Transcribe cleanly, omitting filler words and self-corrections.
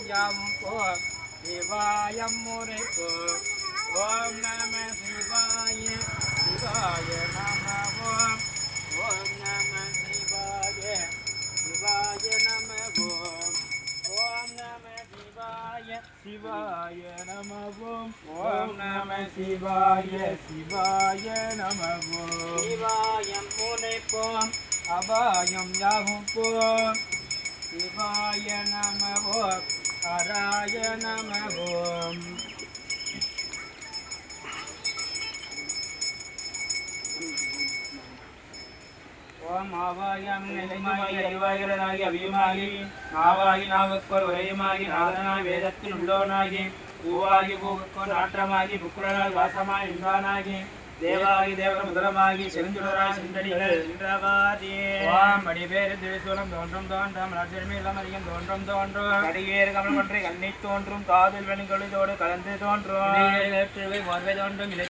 யாவும் போ சிவாயம் முறைப்போ ஓம் நம சிவாய சிவாய நம ஓம் ஓம் நம சிவாய சிவாய நம ஓம் ஓம் நம சிவாய சிவாய நம ஓம் ஓம் நம சிவாய சிவாய நம ஓம் சிவாயம் முனைப்போம் அபாயம் யாவும் போம் சிவாய நம ஓம் ஹராய நம ஓம் ஓம் ஆவாயம் நிலைமாகி அறிவாகிறதாகி அவியுமாகி நாவாகி நாவுக்கோர் உரையுமாகி நாதனாய் வேதத்தின் உள்ளோனாகி பூவாகி பூவுக்கோர் நாற்றமாகி புக்குரனால் வாசமாய் இன்றானாகி தேவாகி தேவர் முதலமாகி செருந்துடராய் சென்றடிகள் நின்றவாதே ஓம் அடிவேறு திருசூலம் தோன்றும் தோன்றும் ராஜர்மே இல்லாம அதிகம் தோன்றும் தோன்றும் அடிவேறு கமல் ஒன்றை கண்ணை தோன்றும் காதல் வெண்கொழிதோடு கலந்து தோன்றும் மோர்வை தோன்றும்